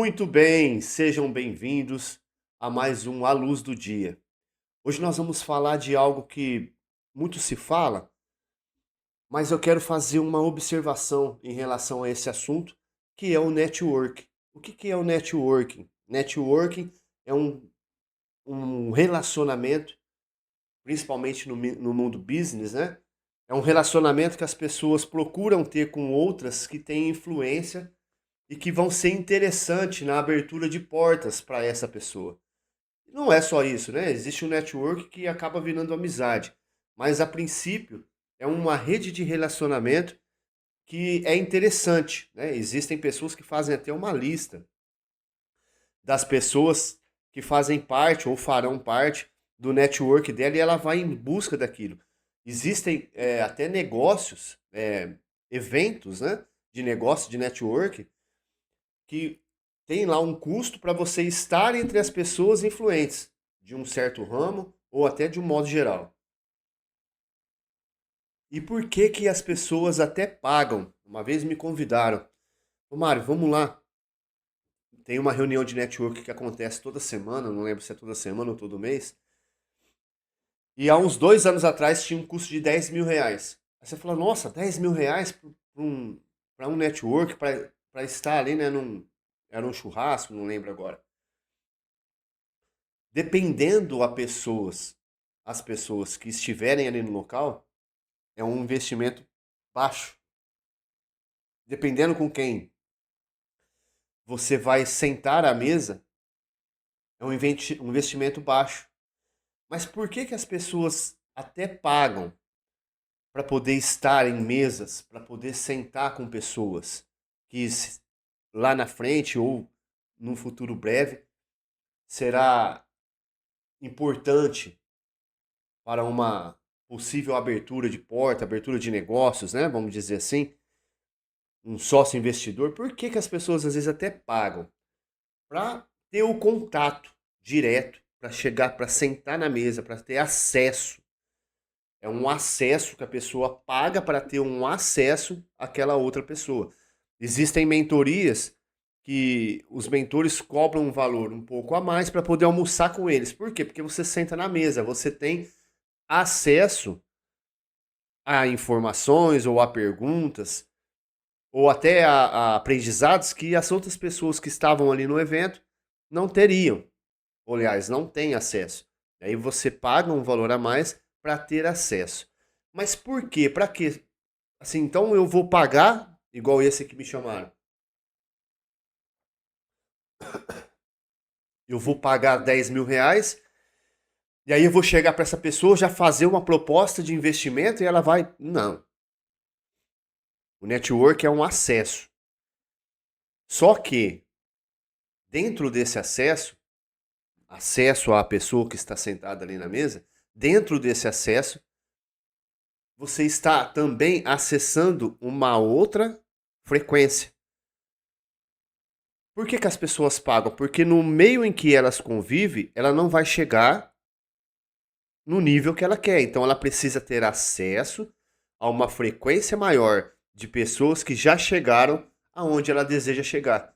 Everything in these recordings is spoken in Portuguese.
Muito bem, sejam bem-vindos a mais um A Luz do Dia. Hoje nós vamos falar de algo que muito se fala, mas eu quero fazer uma observação em relação a esse assunto, que é o network. O que é o networking? Networking é um relacionamento, principalmente no mundo business, né? É um relacionamento que as pessoas procuram ter com outras que têm influência e que vão ser interessantes na abertura de portas para essa pessoa. Não é só isso, né? Existe um network que acaba virando amizade, mas a princípio é uma rede de relacionamento que é interessante, né? Existem pessoas que fazem até uma lista das pessoas que fazem parte ou farão parte do network dela e ela vai em busca daquilo. Existem até negócios, eventos, né? De negócio, de network, que tem lá um custo para você estar entre as pessoas influentes de um certo ramo ou até de um modo geral. E por que que as pessoas até pagam? Uma vez me convidaram, ô Mário, vamos lá. Tem uma reunião de network que acontece toda semana, não lembro se é toda semana ou todo mês. E há uns 2 anos atrás tinha um custo de R$ 10.000. Aí você fala, nossa, R$ 10.000 para um network, para estar ali, né? Era um churrasco, não lembro agora. Dependendo as pessoas que estiverem ali no local, é um investimento baixo. Dependendo com quem você vai sentar à mesa, é um investimento baixo. Mas por que que as pessoas até pagam para poder estar em mesas, para poder sentar com pessoas que lá na frente ou num futuro breve será importante para uma possível abertura de porta, abertura de negócios, né? Vamos dizer assim, um sócio investidor. Por que que as pessoas às vezes até pagam? Para ter o contato direto, para chegar, para sentar na mesa, para ter acesso. É um acesso que a pessoa paga para ter um acesso àquela outra pessoa. Existem mentorias que os mentores cobram um valor um pouco a mais para poder almoçar com eles. Por quê? Porque você senta na mesa, você tem acesso a informações ou a perguntas ou até a aprendizados que as outras pessoas que estavam ali no evento não teriam, ou aliás, não têm acesso. Aí você paga um valor a mais para ter acesso. Mas por quê? Para quê? Assim, então eu vou pagar igual esse que me chamaram. Eu vou pagar R$ 10.000 e aí eu vou chegar para essa pessoa já fazer uma proposta de investimento e ela vai. Não. O network é um acesso. Só que dentro desse acesso à pessoa que está sentada ali na mesa, dentro desse acesso, você está também acessando uma outra frequência. Por que que as pessoas pagam? Porque no meio em que elas convivem, ela não vai chegar no nível que ela quer. Então ela precisa ter acesso a uma frequência maior de pessoas que já chegaram aonde ela deseja chegar.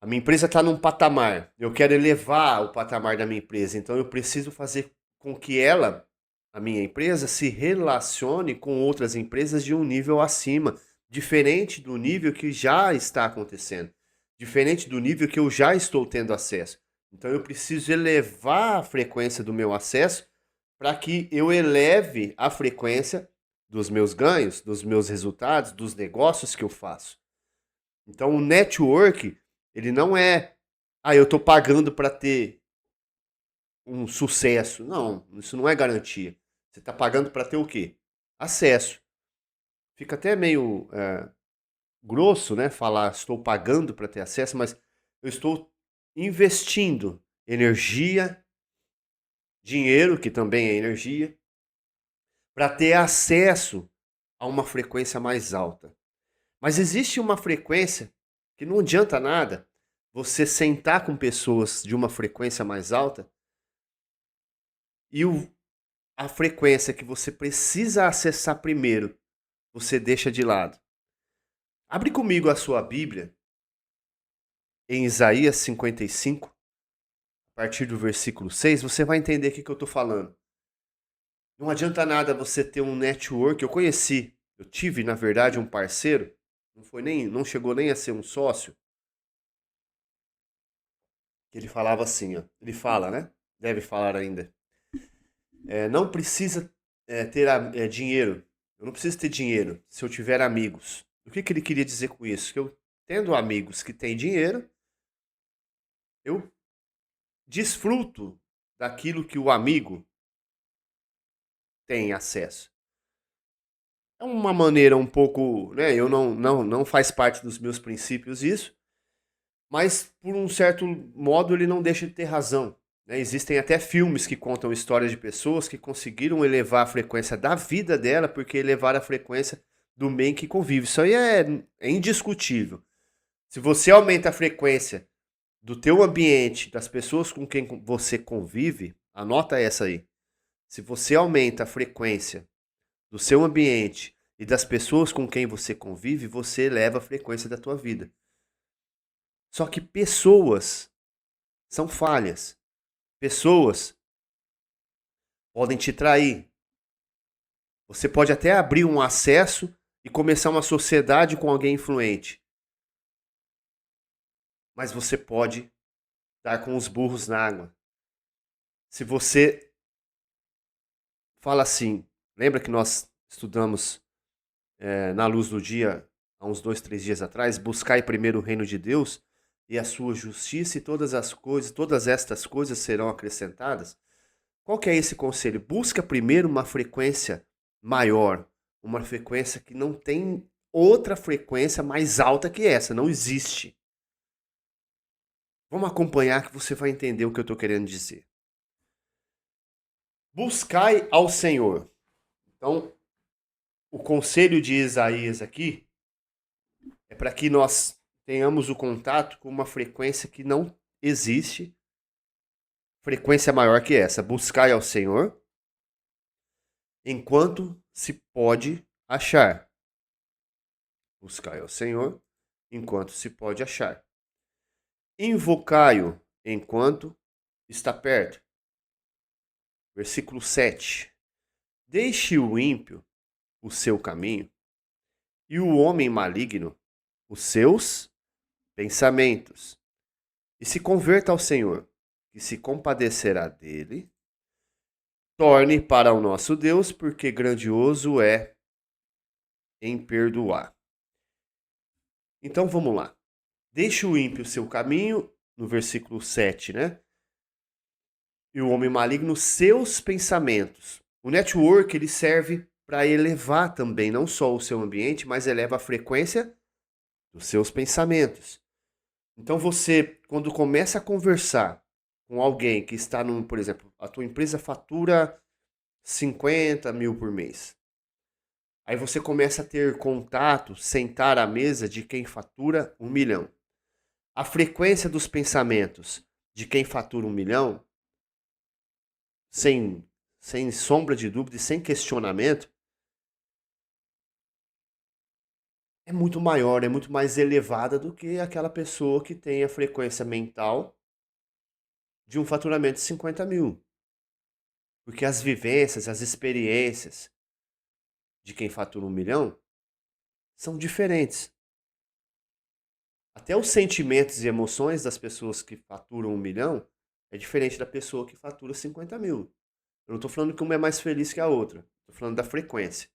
A minha empresa está num patamar, eu quero elevar o patamar da minha empresa, então eu preciso fazer com que ela, a minha empresa, se relacione com outras empresas de um nível acima, diferente do nível que já está acontecendo, diferente do nível que eu já estou tendo acesso. Então eu preciso elevar a frequência do meu acesso para que eu eleve a frequência dos meus ganhos, dos meus resultados, dos negócios que eu faço. Então o network, ele não é, eu estou pagando para ter um sucesso. Não, isso não é garantia. Você está pagando para ter o quê? Acesso. Fica até meio grosso, né? Falar estou pagando para ter acesso, mas eu estou investindo energia, dinheiro, que também é energia, para ter acesso a uma frequência mais alta. Mas existe uma frequência que não adianta nada você sentar com pessoas de uma frequência mais alta e a frequência que você precisa acessar primeiro, você deixa de lado. Abre comigo a sua Bíblia em Isaías 55, a partir do versículo 6, você vai entender o que eu estou falando. Não adianta nada você ter um network. Eu tive, na verdade, um parceiro, não chegou nem a ser um sócio, que ele falava assim, ó. Ele fala, né? Deve falar ainda. Não precisa ter dinheiro. Eu não preciso ter dinheiro se eu tiver amigos. O que ele queria dizer com isso? Que eu, tendo amigos que têm dinheiro, eu desfruto daquilo que o amigo tem acesso. É uma maneira um pouco, né? Eu não faz parte dos meus princípios isso, mas por um certo modo ele não deixa de ter razão. Né? Existem até filmes que contam histórias de pessoas que conseguiram elevar a frequência da vida dela porque elevaram a frequência do meio em que convive. Isso aí é indiscutível. Se você aumenta a frequência do teu ambiente, das pessoas com quem você convive, anota essa aí. Se você aumenta a frequência do seu ambiente e das pessoas com quem você convive, você eleva a frequência da tua vida. Só que pessoas são falhas. Pessoas podem te trair. Você pode até abrir um acesso e começar uma sociedade com alguém influente. Mas você pode dar com os burros na água. Se você fala assim, lembra que nós estudamos na luz do dia, há uns 2, 3 dias atrás, buscai primeiro o reino de Deus e a sua justiça e todas estas coisas serão acrescentadas. Qual que é esse conselho? Busca primeiro uma frequência maior, uma frequência que não tem outra frequência mais alta que essa, não existe. Vamos acompanhar que você vai entender o que eu estou querendo dizer. Buscai ao Senhor. Então, o conselho de Isaías aqui é para que nós tenhamos o contato com uma frequência que não existe, frequência maior que essa. Buscai ao Senhor enquanto se pode achar. Buscai ao Senhor enquanto se pode achar. Invocai-o enquanto está perto. Versículo 7. Deixe o ímpio o seu caminho e o homem maligno os seus pensamentos. E se converta ao Senhor, que se compadecerá dele. Torne para o nosso Deus, porque grandioso é em perdoar. Então vamos lá. Deixe o ímpio o seu caminho, no versículo 7, né? E o homem maligno seus pensamentos. O network ele serve para elevar também não só o seu ambiente, mas eleva a frequência dos seus pensamentos. Então você, quando começa a conversar com alguém que está por exemplo, a tua empresa fatura 50 mil por mês. Aí você começa a ter contato, sentar à mesa de quem fatura 1 milhão. A frequência dos pensamentos de quem fatura 1 milhão, sem sombra de dúvida e sem questionamento, é muito maior, é muito mais elevada do que aquela pessoa que tem a frequência mental de um faturamento de 50 mil. Porque as vivências, as experiências de quem fatura 1 milhão são diferentes. Até os sentimentos e emoções das pessoas que faturam 1 milhão é diferente da pessoa que fatura 50 mil. Eu não estou falando que uma é mais feliz que a outra. Estou falando da frequência.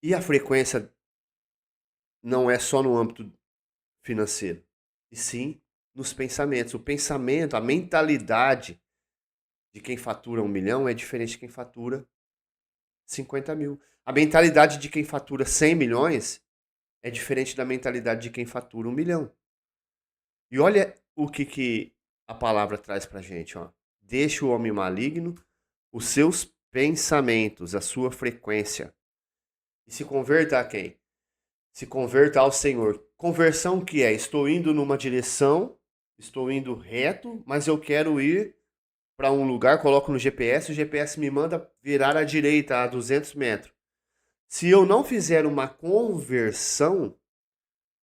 E a frequência não é só no âmbito financeiro, e sim nos pensamentos. O pensamento, a mentalidade de quem fatura 1 milhão é diferente de quem fatura 50 mil. A mentalidade de quem fatura 100 milhões é diferente da mentalidade de quem fatura 1 milhão. E olha o que a palavra traz pra gente, ó. Deixa o homem maligno os seus pensamentos, a sua frequência. E se converta a quem? Se converta ao Senhor. Conversão que é? Estou indo numa direção, estou indo reto, mas eu quero ir para um lugar, coloco no GPS, o GPS me manda virar à direita a 200 metros. Se eu não fizer uma conversão,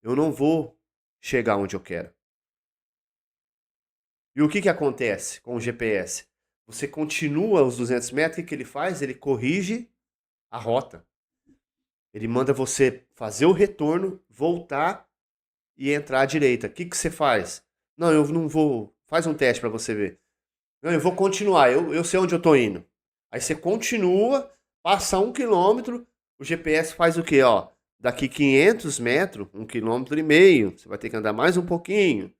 eu não vou chegar onde eu quero. E o que acontece com o GPS? Você continua os 200 metros, o que ele faz? Ele corrige a rota. Ele manda você fazer o retorno, voltar e entrar à direita. O que você faz? Não, eu não vou. Faz um teste para você ver. Não, eu vou continuar, eu sei onde eu tô indo. Aí você continua, passa 1 quilômetro, o GPS faz o quê? Ó, daqui 500 metros, 1,5 km, você vai ter que andar mais um pouquinho.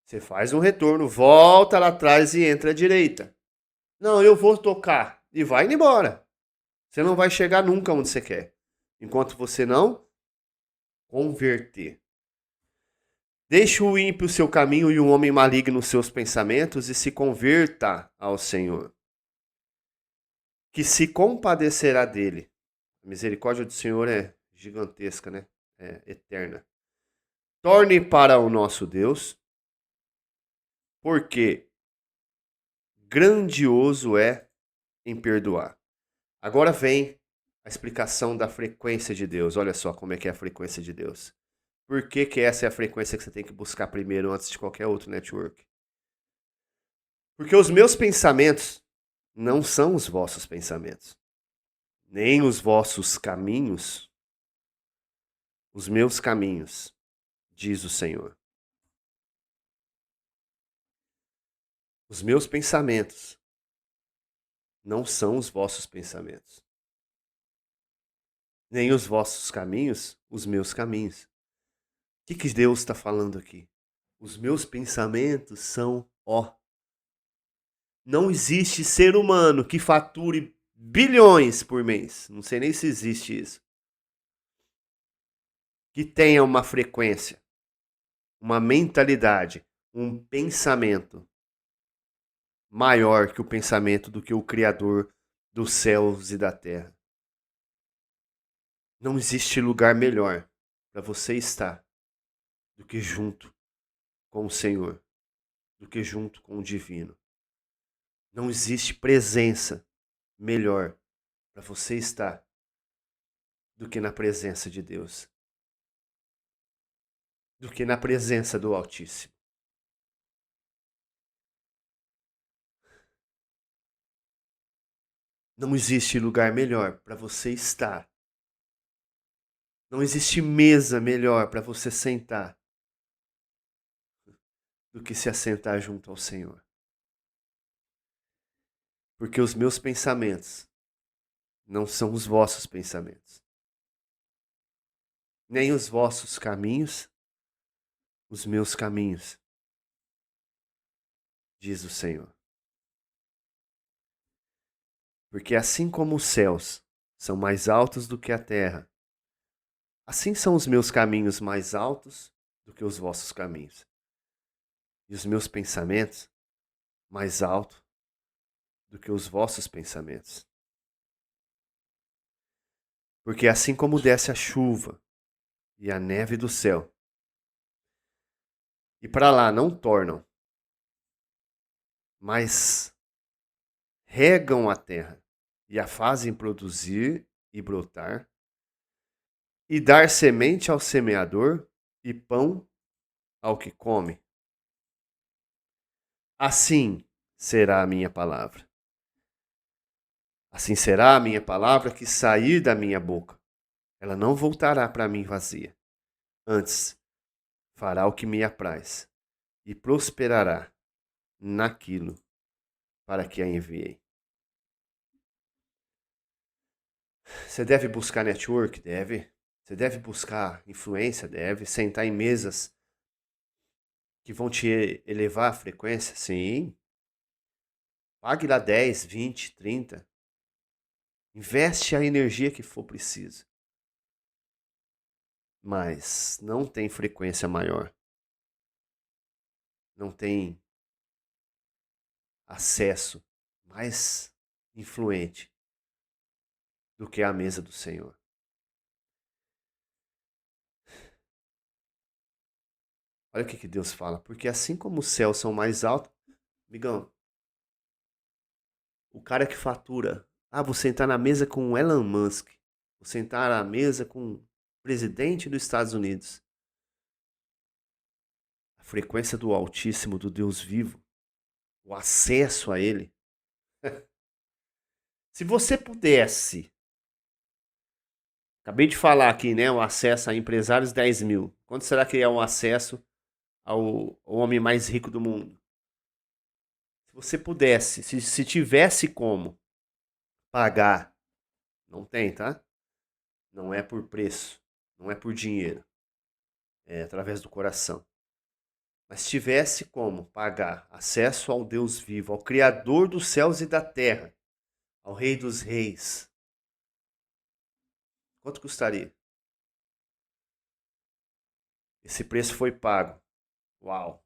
Você faz um retorno, volta lá atrás e entra à direita. Não, eu vou tocar. E vai indo embora. Você não vai chegar nunca onde você quer. Enquanto você não converter. Deixe o ímpio seu caminho e o homem maligno os seus pensamentos e se converta ao Senhor, que se compadecerá dele. A misericórdia do Senhor é gigantesca, né? É eterna. Torne para o nosso Deus, porque grandioso é em perdoar. Agora vem a explicação da frequência de Deus. Olha só como é que é a frequência de Deus. Por que essa é a frequência que você tem que buscar primeiro antes de qualquer outro network? Porque os meus pensamentos não são os vossos pensamentos, nem os vossos caminhos, os meus caminhos, diz o Senhor. Os meus pensamentos não são os vossos pensamentos, nem os vossos caminhos, os meus caminhos. O que Deus está falando aqui? Os meus pensamentos são ó. Não existe ser humano que fature bilhões por mês. Não sei nem se existe isso. Que tenha uma frequência, uma mentalidade, um pensamento maior que o pensamento do que o Criador dos céus e da terra. Não existe lugar melhor para você estar do que junto com o Senhor, do que junto com o Divino. Não existe presença melhor para você estar do que na presença de Deus, do que na presença do Altíssimo. Não existe lugar melhor para você estar. Não existe mesa melhor para você sentar do que se assentar junto ao Senhor. Porque os meus pensamentos não são os vossos pensamentos, nem os vossos caminhos, os meus caminhos, diz o Senhor. Porque assim como os céus são mais altos do que a terra, assim são os meus caminhos mais altos do que os vossos caminhos, e os meus pensamentos mais altos do que os vossos pensamentos. Porque assim como desce a chuva e a neve do céu, e para lá não tornam, mas regam a terra e a fazem produzir e brotar, e dar semente ao semeador e pão ao que come. Assim será a minha palavra. Assim será a minha palavra que sair da minha boca. Ela não voltará para mim vazia. Antes, fará o que me apraz e prosperará naquilo para que a enviei. Você deve buscar network? Deve. Você deve buscar influência? Deve. Sentar em mesas que vão te elevar a frequência? Sim. Pague lá 10, 20, 30. Investe a energia que for preciso. Mas não tem frequência maior. Não tem acesso mais influente do que a mesa do Senhor. Olha o que Deus fala. Porque assim como os céus são mais altos, amigão, o cara que fatura, vou sentar na mesa com o Elon Musk, vou sentar à mesa com o presidente dos Estados Unidos. frequência do Altíssimo, do Deus vivo, o acesso a Ele. Se você pudesse, acabei de falar aqui, né? O acesso a empresários 10 mil. Quanto será que é o acesso ao homem mais rico do mundo? Se você pudesse, se tivesse como pagar, não tem, tá? Não é por preço, não é por dinheiro, é através do coração. Mas tivesse como pagar acesso ao Deus vivo, ao Criador dos céus e da terra, ao Rei dos reis, quanto custaria? Esse preço foi pago. Uau!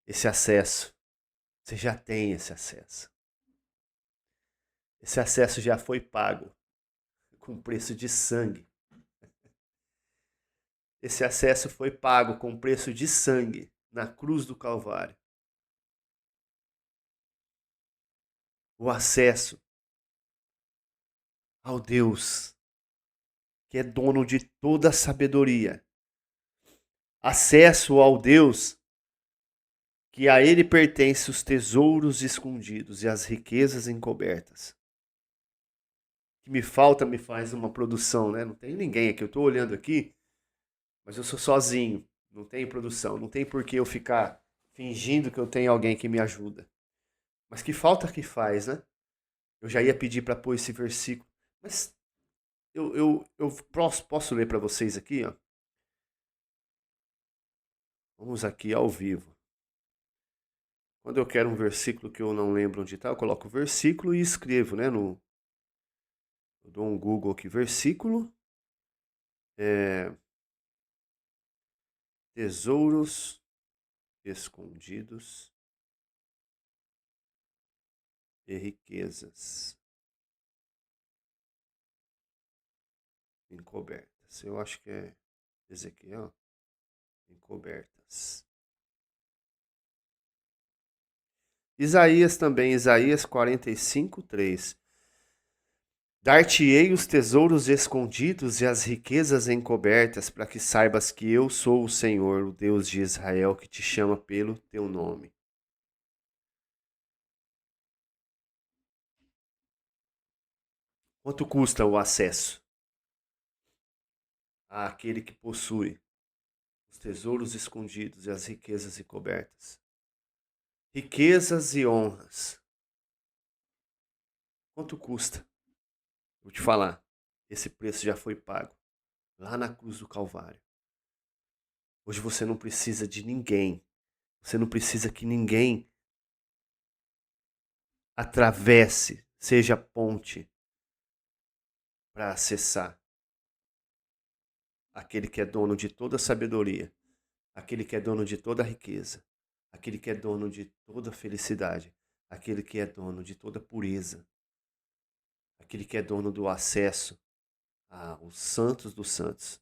Esse acesso, você já tem esse acesso. Esse acesso já foi pago com preço de sangue. Esse acesso foi pago com preço de sangue na cruz do Calvário. O acesso ao Deus que é dono de toda a sabedoria. Acesso ao Deus que a Ele pertence os tesouros escondidos e as riquezas encobertas. O que me falta me faz uma produção, né? Não tem ninguém aqui. Eu estou olhando aqui, mas eu sou sozinho. Não tem produção. Não tem por que eu ficar fingindo que eu tenho alguém que me ajuda. Mas que falta que faz, né? Eu já ia pedir para pôr esse versículo. Mas eu posso ler para vocês aqui, ó. Vamos aqui ao vivo. Quando eu quero um versículo que eu não lembro onde está, eu coloco o versículo e escrevo, né? Eu dou um Google aqui, versículo. Tesouros escondidos e riquezas encobertas. Eu acho que é Ezequiel. Encobertas. Isaías também, Isaías 45, 3. Dar-te-ei os tesouros escondidos e as riquezas encobertas, para que saibas que eu sou o Senhor, o Deus de Israel, que te chama pelo teu nome. Quanto custa o acesso àquele que possui os tesouros escondidos e as riquezas encobertas? Riquezas e honras. Quanto custa? Vou te falar, esse preço já foi pago lá na cruz do Calvário. Hoje você não precisa de ninguém. Você não precisa que ninguém atravesse, seja ponte para acessar aquele que é dono de toda a sabedoria, aquele que é dono de toda a riqueza, aquele que é dono de toda a felicidade, aquele que é dono de toda a pureza, aquele que é dono do acesso aos santos dos santos,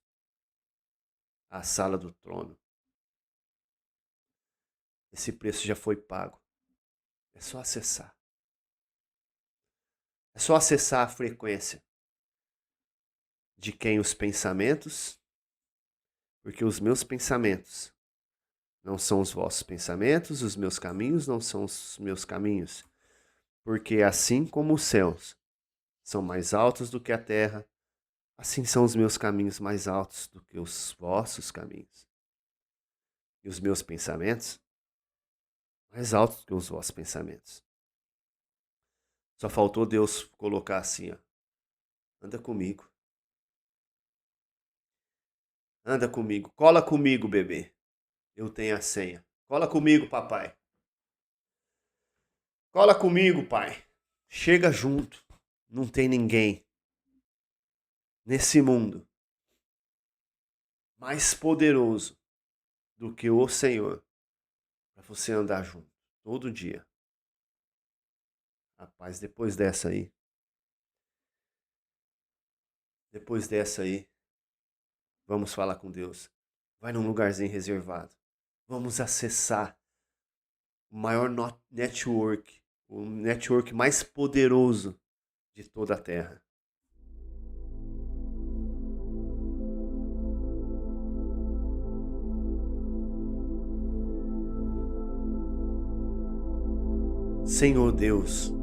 à sala do trono. Esse preço já foi pago. É só acessar. É só acessar a frequência de quem os pensamentos, porque os meus pensamentos não são os vossos pensamentos, os meus caminhos não são os meus caminhos, porque assim como os céus são mais altos do que a terra, assim são os meus caminhos mais altos do que os vossos caminhos. E os meus pensamentos mais altos do que os vossos pensamentos. Só faltou Deus colocar assim, ó. Anda comigo. Anda comigo. Cola comigo, bebê. Eu tenho a senha. Cola comigo, papai. Cola comigo, pai. Chega junto. Não tem ninguém nesse mundo mais poderoso do que o Senhor para você andar junto todo dia. Rapaz, depois dessa aí, vamos falar com Deus. Vai num lugarzinho reservado. Vamos acessar o maior network, o network mais poderoso de toda a Terra. Senhor Deus,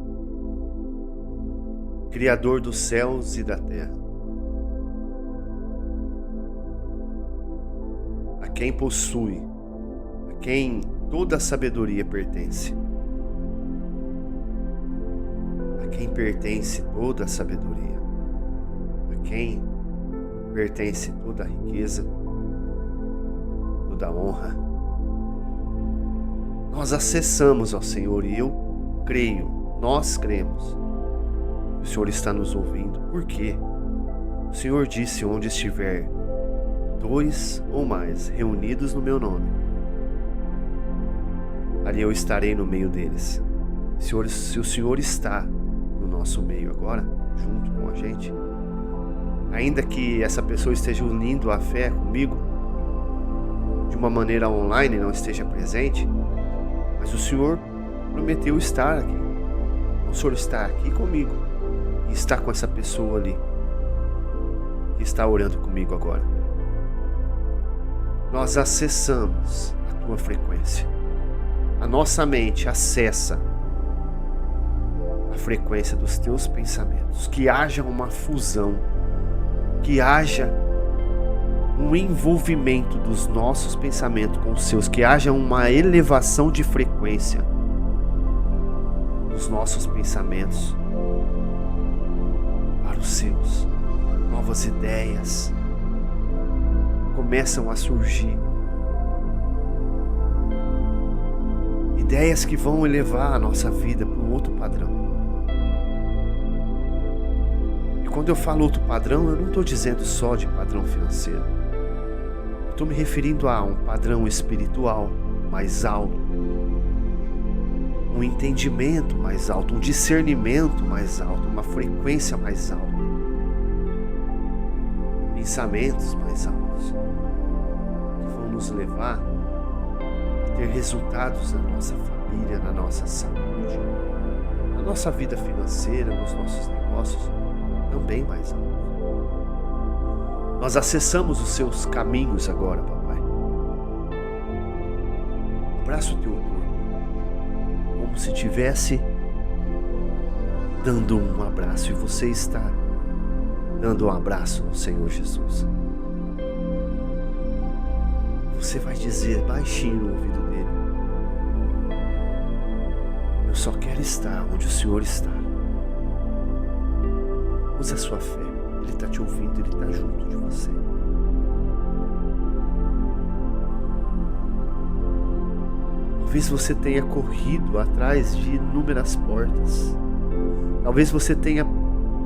Criador dos céus e da terra, a quem possui, a quem toda a sabedoria pertence, a quem pertence toda a sabedoria, a quem pertence toda a riqueza, toda a honra. Nós acessamos ao Senhor e eu creio, nós cremos que o Senhor está nos ouvindo. Por quê? O Senhor disse: onde estiver 2 ou mais reunidos no meu nome, ali eu estarei no meio deles. Se o Senhor está no nosso meio agora, junto com a gente, ainda que essa pessoa esteja unindo a fé comigo de uma maneira online, não esteja presente, mas o Senhor prometeu estar aqui. O Senhor está aqui comigo e está com essa pessoa ali que está orando comigo agora. Nós acessamos a tua frequência. A nossa mente acessa a frequência dos teus pensamentos. Que haja uma fusão, que haja um envolvimento dos nossos pensamentos com os seus, que haja uma elevação de frequência dos nossos pensamentos para os seus. Novas ideias começam a surgir. Ideias que vão elevar a nossa vida para um outro padrão. E quando eu falo outro padrão, eu não estou dizendo só de padrão financeiro. Estou me referindo a um padrão espiritual mais alto, um entendimento mais alto, um discernimento mais alto, uma frequência mais alta, pensamentos mais altos, que vão nos levar a ter resultados na nossa família, na nossa saúde, na nossa vida financeira, nos nossos negócios, também mais altos. Nós acessamos os seus caminhos agora, papai. Abraça o teu corpo, como se estivesse dando um abraço, e você está dando um abraço no Senhor Jesus. Você vai dizer baixinho no ouvido dele: eu só quero estar onde o Senhor está. Use a sua fé. Ele está te ouvindo, Ele está junto de você. Talvez você tenha corrido atrás de inúmeras portas. Talvez você tenha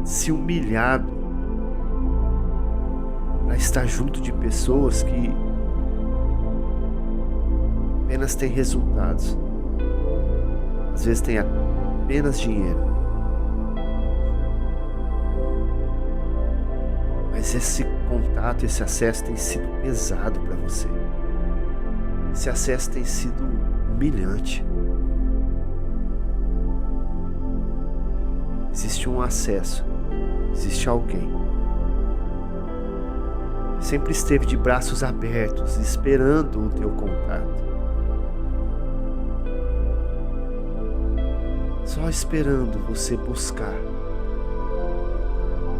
se humilhado para estar junto de pessoas que apenas têm resultados. Às vezes tem apenas dinheiro. Mas esse contato, esse acesso tem sido pesado para você. Esse acesso tem sido humilhante. Existe um acesso, existe alguém que sempre esteve de braços abertos, esperando o teu contato. Só esperando você buscar.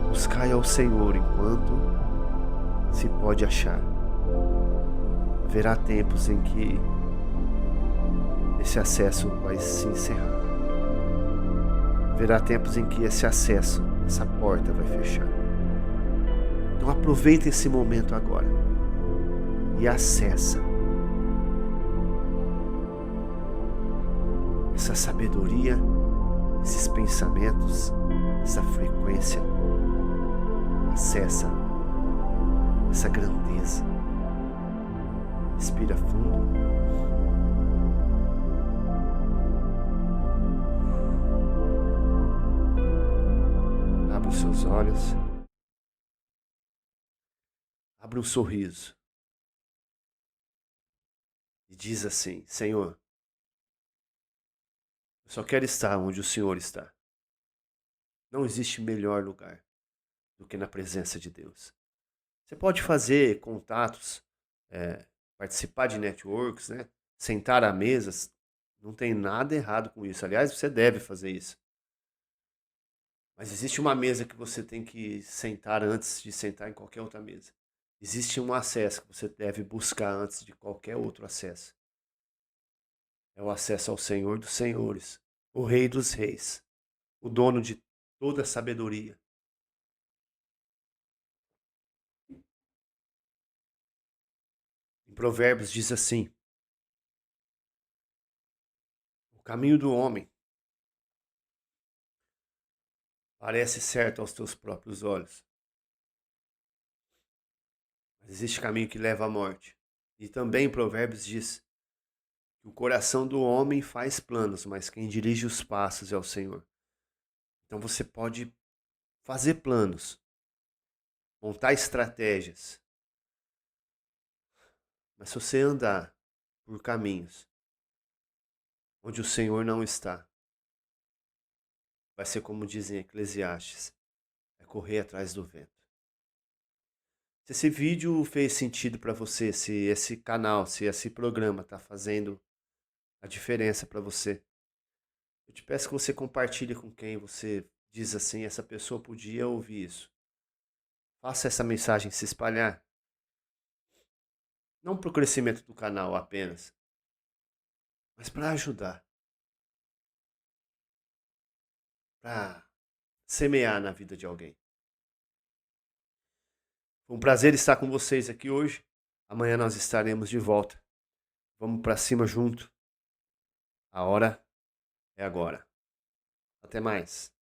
Buscai ao Senhor enquanto se pode achar. Haverá tempos em que esse acesso vai se encerrar. Haverá tempos em que esse acesso, essa porta vai fechar. Então aproveita esse momento agora e acessa essa sabedoria, esses pensamentos, essa frequência. Acessa essa grandeza. Respira fundo. Abre os seus olhos. Abre um sorriso. E diz assim: Senhor, eu só quero estar onde o Senhor está. Não existe melhor lugar do que na presença de Deus. Você pode fazer contatos, participar de networks, né? Sentar à mesa Não tem nada errado com isso. Aliás, você deve fazer isso. Mas existe uma mesa que você tem que sentar antes de sentar em qualquer outra mesa. Existe um acesso que você deve buscar antes de qualquer outro acesso. É o acesso ao Senhor dos Senhores, o Rei dos Reis, o dono de toda a sabedoria. Em Provérbios diz assim: o caminho do homem parece certo aos teus próprios olhos, mas existe caminho que leva à morte. E também em Provérbios diz que o coração do homem faz planos, mas quem dirige os passos é o Senhor. Então você pode fazer planos, montar estratégias, mas se você andar por caminhos onde o Senhor não está, vai ser como dizem Eclesiastes, é correr atrás do vento. Se esse vídeo fez sentido para você, se esse canal, se esse programa está fazendo a diferença para você, eu te peço que você compartilhe com quem você diz assim, essa pessoa podia ouvir isso. Faça essa mensagem se espalhar, não para o crescimento do canal apenas, mas para ajudar, para semear na vida de alguém. Foi um prazer estar com vocês aqui hoje. Amanhã nós estaremos de volta. Vamos para cima junto. A hora é agora. Até mais.